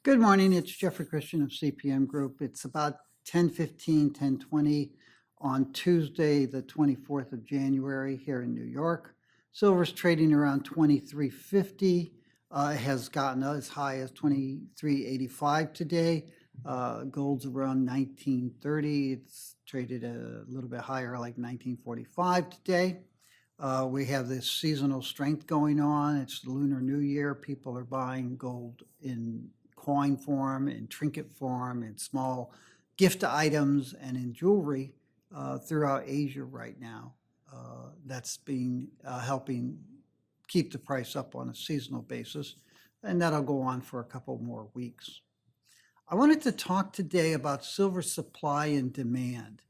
Good morning. It's Jeffrey Christian of CPM Group. It's about 10:15, 10:20 on Tuesday, the 24th of January here in New York. Silver's trading around 23.50. It has gotten as high as 23.85 today. Gold's around 19.30. It's traded a little bit higher, like 19.45 today. We have this seasonal strength going on. It's the Lunar New Year. People are buying gold in coin form, in trinket form, in small gift items, and in jewelry throughout Asia right now. That's been helping keep the price up on a seasonal basis, and that'll go on for a couple more weeks. I wanted to talk today about silver supply and demand.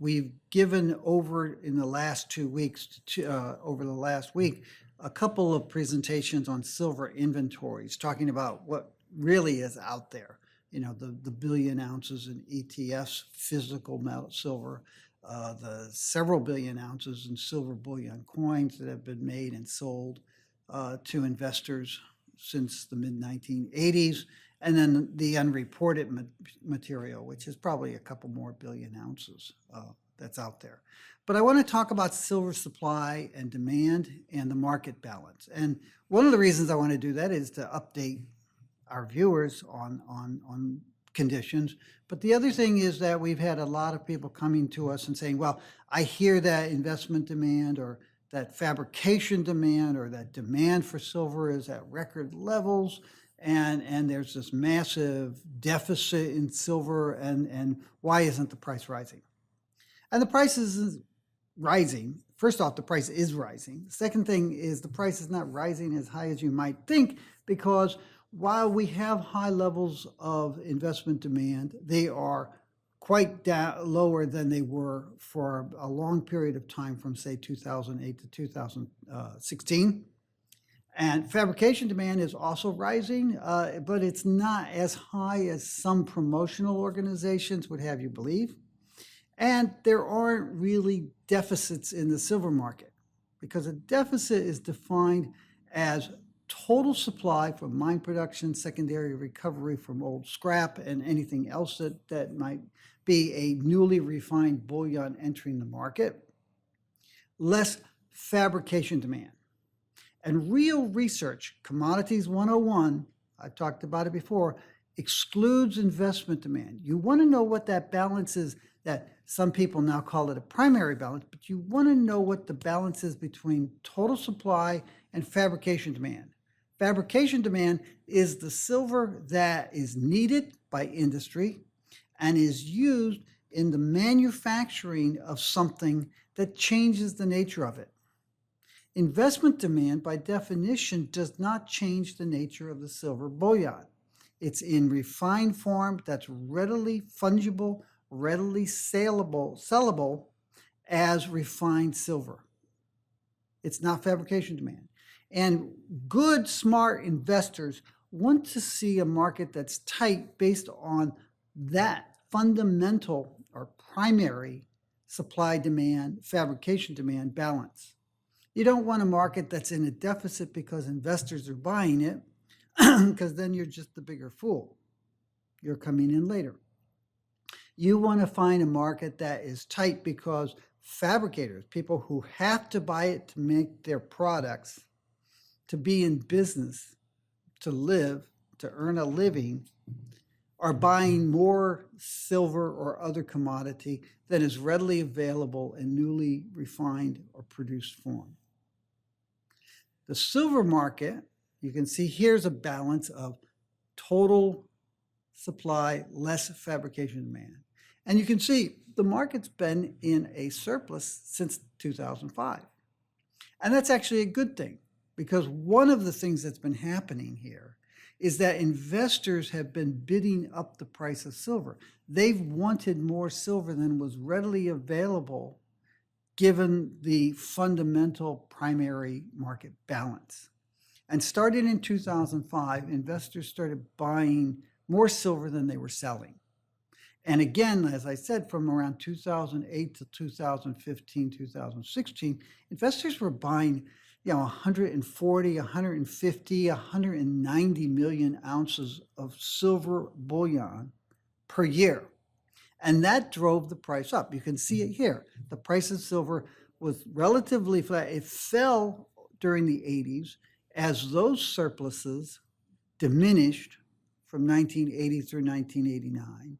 We've given over in the last 2 weeks, over the last week, a couple of presentations on silver inventories, talking about what really is out there. You know, the billion ounces in ETFs, physical metal silver, the several billion ounces in silver bullion coins that have been made and sold to investors since the mid-1980s, and then the unreported material, which is probably a couple more billion ounces that's out there. But I want to talk about silver supply and demand and the market balance. And one of the reasons I want to do that is to update our viewers on conditions. But the other thing is that we've had a lot of people coming to us and saying, well, I hear that investment demand or that fabrication demand or that demand for silver is at record levels, and there's this massive deficit in silver, and why isn't the price rising? And the price isn't rising. First off, the price is rising. The second thing is the price is not rising as high as you might think, because while we have high levels of investment demand, they are quite lower than they were for a long period of time from, say, 2008 to 2016. And fabrication demand is also rising, but it's not as high as some promotional organizations would have you believe. And there aren't really deficits in the silver market, because a deficit is defined as total supply from mine production, secondary recovery from old scrap, and anything else that might be a newly refined bullion entering the market, less fabrication demand. And real research, Commodities 101, I've talked about it before, excludes investment demand. You want to know what that balance is, that some people now call it a primary balance, but you want to know what the balance is between total supply and fabrication demand. Fabrication demand is the silver that is needed by industry and is used in the manufacturing of something that changes the nature of it. Investment demand, by definition, does not change the nature of the silver bullion. It's in refined form that's readily fungible, readily sellable as refined silver. It's not fabrication demand. And good, smart investors want to see a market that's tight based on that fundamental or primary supply-demand, fabrication-demand balance. You don't want a market that's in a deficit because investors are buying it, because then you're just the bigger fool. You're coming in later. You want to find a market that is tight because fabricators, people who have to buy it to make their products, to be in business, to live, to earn a living, are buying more silver or other commodity that is readily available in newly refined or produced form. The silver market, you can see here's a balance of total supply less fabrication demand. And you can see the market's been in a surplus since 2005. And that's actually a good thing, because one of the things that's been happening here is that investors have been bidding up the price of silver. They've wanted more silver than was readily available given the fundamental primary market balance. And starting in 2005, investors started buying more silver than they were selling. And again, as I said, from around 2008 to 2015, 2016, investors were buying 140, 150, 190 million ounces of silver bullion per year. And that drove the price up. You can see it here. The price of silver was relatively flat. It fell during the 80s as those surpluses diminished from 1980 through 1989.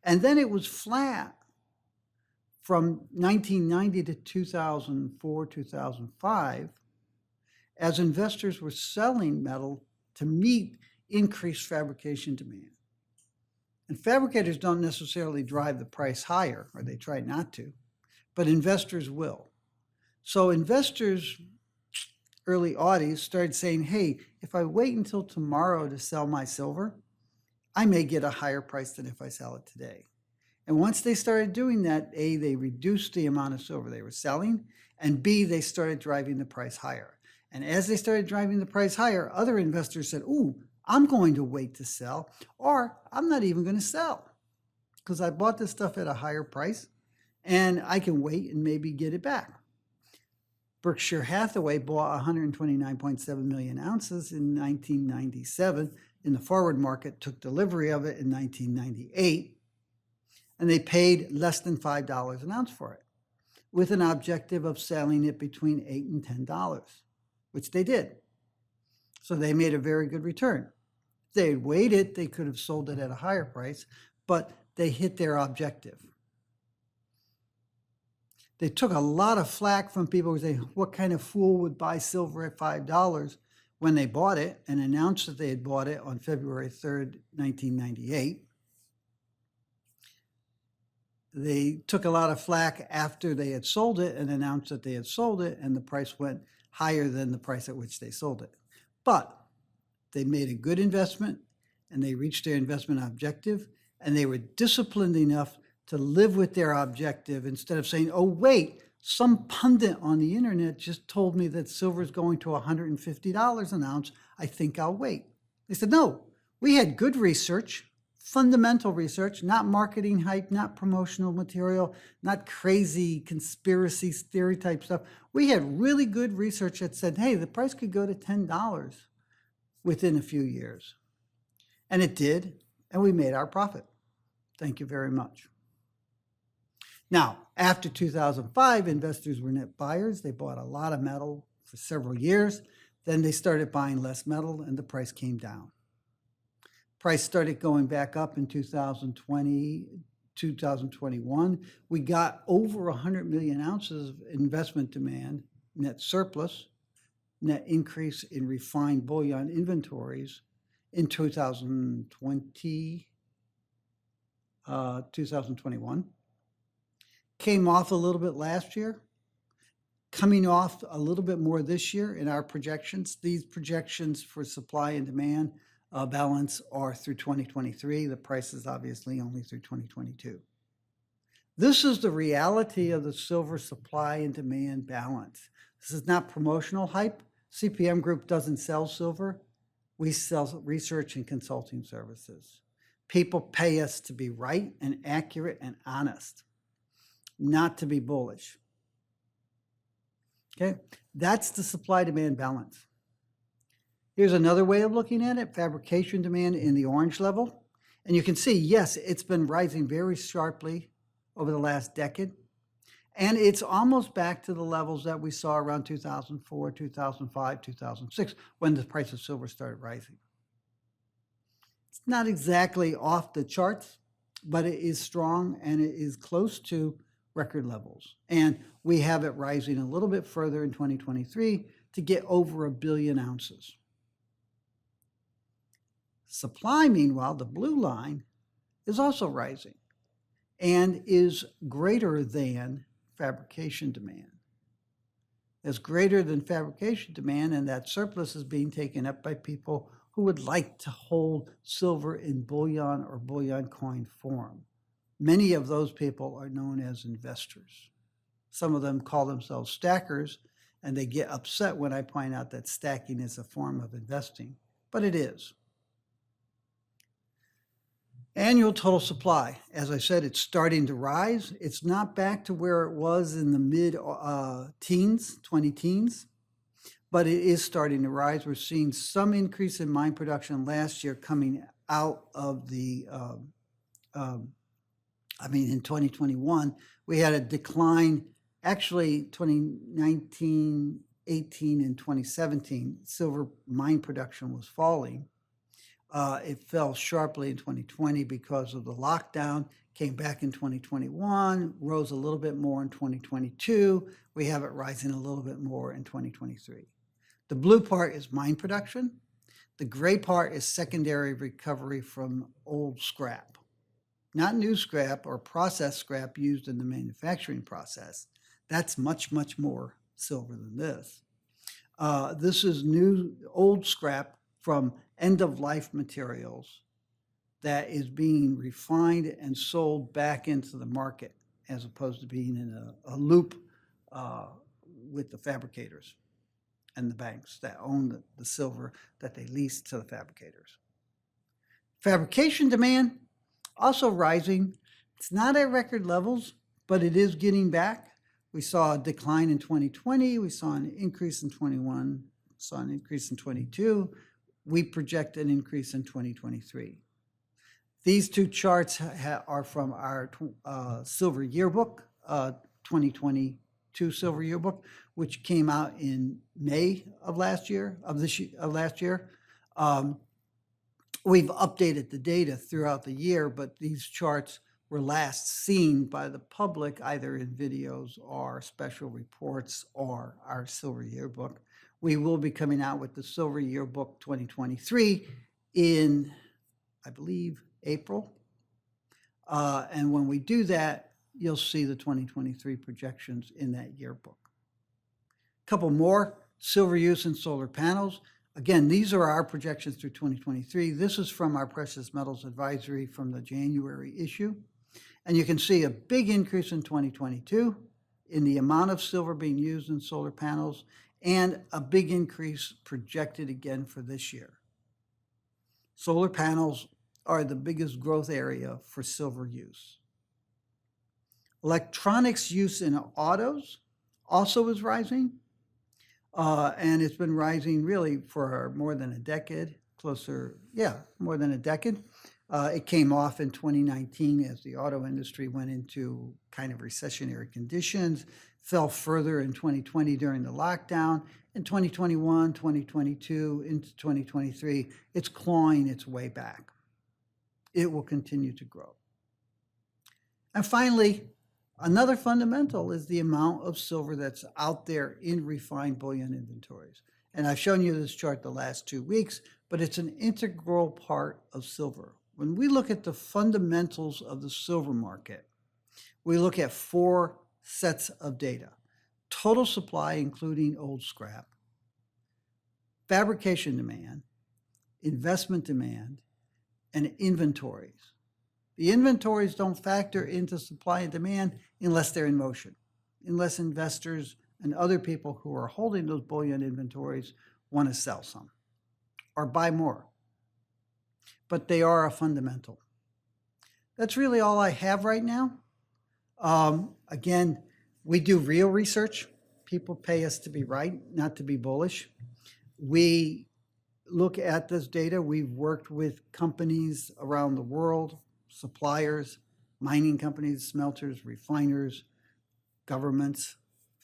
And then it was flat from 1990 to 2004, 2005, as investors were selling metal to meet increased fabrication demand. And fabricators don't necessarily drive the price higher, or they try not to, but investors will. So investors, early aughties, started saying, hey, if I wait until tomorrow to sell my silver, I may get a higher price than if I sell it today. And once they started doing that, A, they reduced the amount of silver they were selling, and B, they started driving the price higher. And as they started driving the price higher, other investors said, ooh, I'm going to wait to sell, or I'm not even going to sell because I bought this stuff at a higher price and I can wait and maybe get it back. Berkshire Hathaway bought 129.7 million ounces in 1997 in the forward market, took delivery of it in 1998, and they paid less than $5 an ounce for it, with an objective of selling it between $8 and $10, which they did. So they made a very good return. If they had waited, they could have sold it at a higher price, but they hit their objective. They took a lot of flack from people who say, what kind of fool would buy silver at $5 when they bought it and announced that they had bought it on February 3rd, 1998. They took a lot of flack after they had sold it and announced that they had sold it, and the price went higher than the price at which they sold it. But they made a good investment and they reached their investment objective, and they were disciplined enough to live with their objective instead of saying, oh, wait, some pundit on the internet just told me that silver is going to $150 an ounce. I think I'll wait. They said, no, we had good research, fundamental research, not marketing hype, not promotional material, not crazy conspiracy theory type stuff. We had really good research that said, hey, the price could go to $10 within a few years. And it did, and we made our profit. Thank you very much. Now, after 2005, investors were net buyers. They bought a lot of metal for several years. Then they started buying less metal, and the price came down. Price started going back up in 2020, 2021. We got over 100 million ounces of investment demand, net surplus, net increase in refined bullion inventories in 2020, 2021. Came off a little bit last year, coming off a little bit more this year in our projections. These projections for supply and demand balance are through 2023. The price is obviously only through 2022. This is the reality of the silver supply and demand balance. This is not promotional hype. CPM Group doesn't sell silver. We sell research and consulting services. People pay us to be right and accurate and honest, not to be bullish. Okay, that's the supply-demand balance. Here's another way of looking at it, fabrication demand in the orange level. And you can see, yes, it's been rising very sharply over the last decade. And it's almost back to the levels that we saw around 2004, 2005, 2006, when the price of silver started rising. It's not exactly off the charts, but it is strong and it is close to record levels. And we have it rising a little bit further in 2023 to get over 1 billion ounces. Supply, meanwhile, the blue line, is also rising and is greater than fabrication demand. It's greater than fabrication demand, and that surplus is being taken up by people who would like to hold silver in bullion or bullion coin form. Many of those people are known as investors. Some of them call themselves stackers, and they get upset when I point out that stacking is a form of investing, but it is. Annual total supply, as I said, it's starting to rise. It's not back to where it was in the mid-teens, 20 teens, but it is starting to rise. We're seeing some increase in mine production last year coming out of the, in 2021, we had a decline. Actually, 2019, 18, and 2017, silver mine production was falling. It fell sharply in 2020 because of the lockdown, came back in 2021, rose a little bit more in 2022. We have it rising a little bit more in 2023. The blue part is mine production. The gray part is secondary recovery from old scrap. Not new scrap or processed scrap used in the manufacturing process. That's much, much more silver than this. This is old scrap from end-of-life materials that is being refined and sold back into the market, as opposed to being in a loop with the fabricators and the banks that own the silver that they lease to the fabricators. Fabrication demand also rising. It's not at record levels, but it is getting back. We saw a decline in 2020. We saw an increase in 21, saw an increase in 22. We project an increase in 2023. These two charts are from our silver yearbook, 2022 silver yearbook, which came out in May of last year. We've updated the data throughout the year, but these charts were last seen by the public either in videos or special reports or our silver yearbook. We will be coming out with the silver yearbook 2023 in, I believe, April. And when we do that, you'll see the 2023 projections in that yearbook. A couple more: silver use in solar panels. Again, these are our projections through 2023. This is from our Precious Metals Advisory from the January issue. And you can see a big increase in 2022 in the amount of silver being used in solar panels, and a big increase projected again for this year. Solar panels are the biggest growth area for silver use. Electronics use in autos also is rising. And it's been rising really for more than a decade, more than a decade. It came off in 2019 as the auto industry went into kind of recessionary conditions, fell further in 2020 during the lockdown. In 2021, 2022, into 2023, it's clawing its way back. It will continue to grow. And finally, another fundamental is the amount of silver that's out there in refined bullion inventories. And I've shown you this chart the last 2 weeks, but it's an integral part of silver. When we look at the fundamentals of the silver market, we look at 4 sets of data: total supply, including old scrap, fabrication demand, investment demand, and inventories. The inventories don't factor into supply and demand unless they're in motion, unless investors and other people who are holding those bullion inventories want to sell some or buy more. But they are a fundamental. That's really all I have right now. Again, we do real research. People pay us to be right, not to be bullish. We look at this data. We've worked with companies around the world, suppliers, mining companies, smelters, refiners, governments,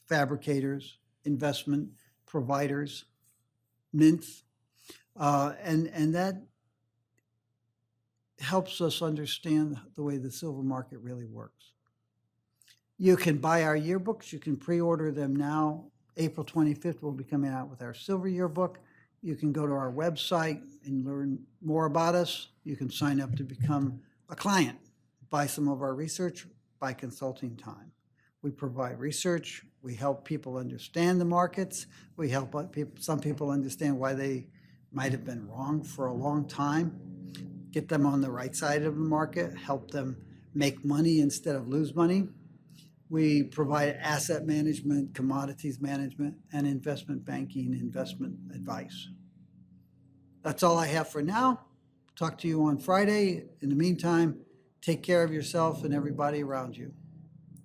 fabricators, investment providers, mints, and that helps us understand the way the silver market really works. You can buy our yearbooks. You can pre-order them now. April 25th, we'll be coming out with our silver yearbook. You can go to our website and learn more about us. You can sign up to become a client, buy some of our research, buy consulting time. We provide research. We help people understand the markets. We help some people understand why they might have been wrong for a long time, get them on the right side of the market, help them make money instead of lose money. We provide asset management, commodities management, and investment banking, investment advice. That's all I have for now. Talk to you on Friday. In the meantime, take care of yourself and everybody around you.